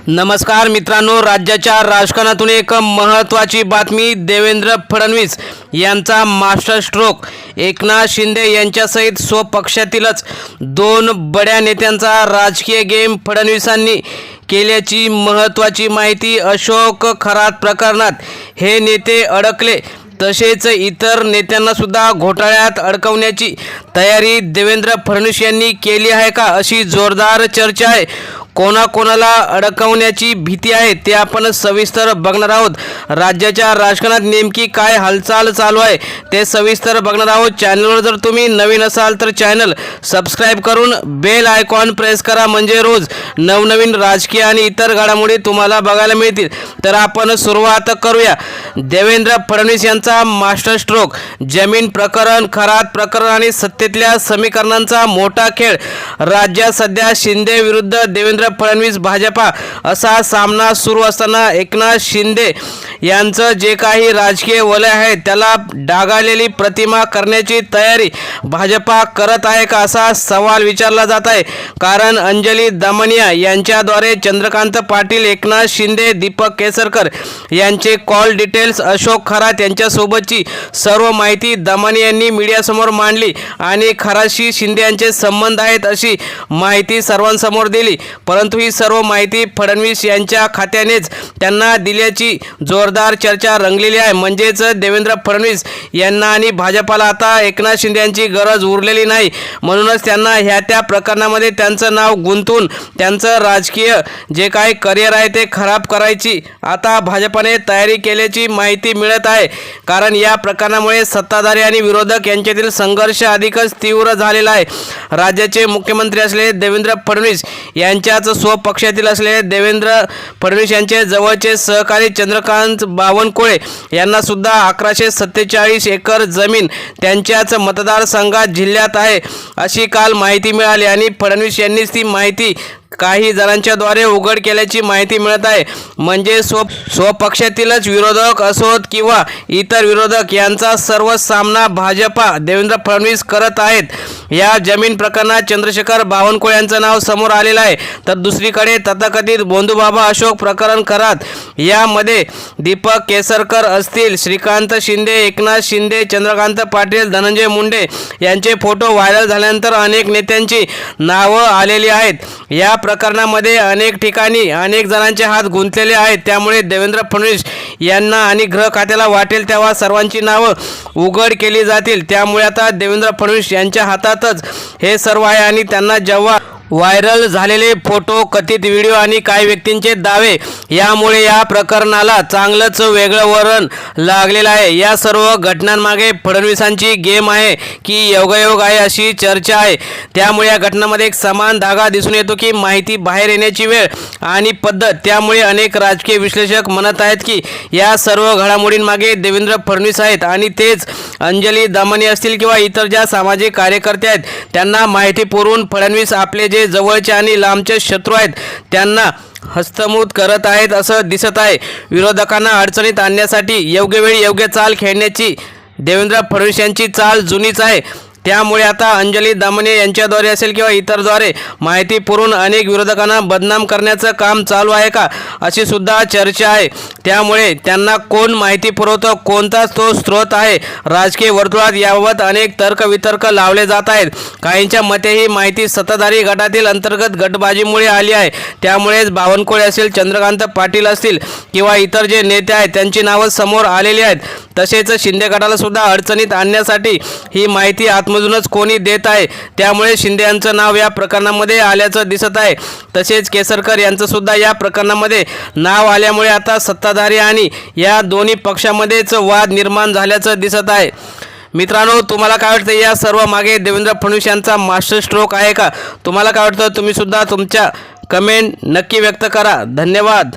नमस्कार मित्रांनो, राज्याच्या राजकारणातून एक महत्त्वाची बातमी. देवेंद्र फडणवीस यांचा मास्टर स्ट्रोक. एकनाथ शिंदे यांच्यासहित स्वपक्षातीलच दोन बड्या नेत्यांचा राजकीय गेम फडणवीसांनी केल्याची महत्त्वाची माहिती. अशोक खरात प्रकरणात हे नेते अडकले, तसेच इतर नेत्यांना सुद्धा घोटाळ्यात अडकवण्याची तयारी देवेंद्र फडणवीस यांनी केली आहे का, अशी जोरदार चर्चा आहे. कोणाकोणाला अडकवण्याची भीती आहे ते आपण सविस्तर बघणार आहोत. राज्याच्या राजकारणात नेमकी काय हालचाल चालू आहे ते सविस्तर बघणार आहोत. चॅनलवर जर तुम्ही नवीन असाल तर चॅनल सबस्क्राईब करून बेल आयकॉन प्रेस करा, म्हणजे रोज नवनवीन राजकीय आणि इतर घडामोडी तुम्हाला बघायला मिळतील. तर आपण सुरुवात करूया. देवेंद्र फडणवीस यांचा मास्टर स्ट्रोक. जमीन प्रकरण, खरात प्रकरण आणि सत्तेतल्या समीकरणांचा मोठा खेळ. राज्यात सध्या शिंदे विरुद्ध देवेंद्र फडणवीस भाजपा असा सामना सुरू असताना एकनाथ शिंदे यांचं जे काही राजकीय वलय आहे त्याला डागाळलेली प्रतिमा करण्याची तयारी भाजपा करत आहे का, असा सवाल विचारला जात आहे. कारण अंजली दमनिया यांच्याद्वारे चंद्रकांत पाटील, एकनाथ शिंदे, दीपक केसरकर यांचे कॉल डिटेल्स, अशोक खरात यांच्यासोबतची सर्व माहिती दमनिया यांनी मीडियासमोर मांडली आणि खरातशी शिंदे यांचे संबंध आहेत अशी माहिती सर्वांसमोर दिली. परंतु ही सर्व माहिती फडणवीस यांच्या खात्यानेच त्यांना दिल्याची जोरदार चर्चा रंगलेली आहे. म्हणजेच देवेंद्र फडणवीस यांना आणि भाजपाला आता एकनाथ शिंदे यांची गरज उरलेली नाही. म्हणूनच त्यांना ह्या त्या प्रकरणामध्ये त्यांचं नाव गुंतवून त्यांचं राजकीय जे काही करिअर आहे ते खराब करायची आता भाजपाने तयारी केल्याची माहिती मिळत आहे. कारण या प्रकरणामुळे सत्ताधारी आणि विरोधक यांच्यातील संघर्ष अधिकच तीव्र झालेला आहे. राज्याचे मुख्यमंत्री असलेले देवेंद्र फडणवीस यांच्याच स्वपक्षातील असलेले देवेंद्र फडणवीस यांचे जवळचे सहकारी चंद्रकांत बावनकुळे यांना सुद्धा 1147 एकर जमीन त्यांच्याच मतदारसंघात जिल्ह्यात आहे अशी काल माहिती मिळाली आणि फडणवीस यांनीच ती माहिती काही जणांच्याद्वारे उघड केल्याची माहिती मिळत आहे. म्हणजे स्वपक्षातीलच विरोधक असोत किंवा इतर विरोधक यांचा सर्व सामना भाजपा देवेंद्र फडणवीस करत आहेत. या जमीन प्रकरणात चंद्रशेखर बावनकुळे यांचं नाव समोर आलेलं आहे. तर दुसरीकडे तथाकथित बोंधूबाबा अशोक प्रकरण खरात यामध्ये दीपक केसरकर असतील, श्रीकांत शिंदे, एकनाथ शिंदे, चंद्रकांत पाटील, धनंजय मुंडे यांचे फोटो व्हायरल झाल्यानंतर अनेक नेत्यांची नावं आलेली आहेत. या प्रकरणामध्ये अनेक ठिकाणी अनेक जणांचे हात गुंतलेले आहेत. त्यामुळे देवेंद्र फडणवीस यांना आणि गृह खात्याला वाटेल तेव्हा सर्वांची नावं उघड केली जातील. त्यामुळे आता देवेंद्र फडणवीस यांच्या हातातच हे सर्व आहे आणि त्यांना जेव्हा व्हायरल झालेले फोटो, कथित व्हिडिओ आणि काही व्यक्तींचे दावे यामुळे या प्रकरणाला चांगलंच वेगळं वळण लागलेलं आहे. या सर्व घटनांमागे फडणवीसांची गेम आहे की योगायोग आहे अशी चर्चा आहे. त्यामुळे या घटनांमध्ये एक समान धागा दिसून येतो की माहिती बाहेर येण्याची वेळ आणि पद्धत. त्यामुळे अनेक राजकीय विश्लेषक म्हणत आहेत की या सर्व घडामोडींमागे देवेंद्र फडणवीस आहेत आणि तेच अंजली दमनिया असतील किंवा इतर ज्या सामाजिक कार्यकर्ते आहेत त्यांना माहिती पुरवून फडणवीस आपले जे जवळचे आणि लांबचे शत्रू आहेत त्यांना हस्तमूत करत आहेत असं दिसत आहे. विरोधकांना अडचणीत आणण्यासाठी योग्य वेळी योग्य चाल खेळण्याची देवेंद्र फडणवीस यांची चाल जुनीच आहे. त्यामुळे आता अंजली दमनिया यांच्याद्वारे असेल किंवा इतरद्वारे माहिती पुरवून अनेक विरोधकांना बदनाम करण्याचं काम चालू आहे का, अशी सुद्धा चर्चा आहे. त्यामुळे त्यांना कोण माहिती पुरवतं, कोणता तो स्रोत आहे, राजकीय वर्तुळात याबाबत अनेक तर्कवितर्क लावले जात आहेत. काहींच्या मते ही माहिती सत्ताधारी गटातील अंतर्गत गटबाजीमुळे आली आहे. त्यामुळेच बावनकुळे असेल, चंद्रकांत पाटील असतील किंवा इतर जे नेते आहेत त्यांची नावं समोर आलेली आहेत. तसेच शिंदे गटाला सुद्धा अडचणीत आणण्यासाठी ही माहिती आतमधूनच कोणी देत आहे. त्यामुळे शिंदे यांचं नाव या प्रकरणामध्ये आल्याचं दिसत आहे. तसेच केसरकर यांचं सुद्धा या प्रकरणामध्ये नाव आल्यामुळे आता सत्ताधारी आणि या दोन्ही पक्षामध्येच वाद निर्माण झाल्याचं दिसत आहे. मित्रांनो, तुम्हाला काय वाटतं, या सर्व मागे देवेंद्र फडणवीस यांचा मास्टर स्ट्रोक आहे का? तुम्हाला काय वाटतं? तुम्ही सुद्धा तुमच्या कमेंट नक्की व्यक्त करा. धन्यवाद.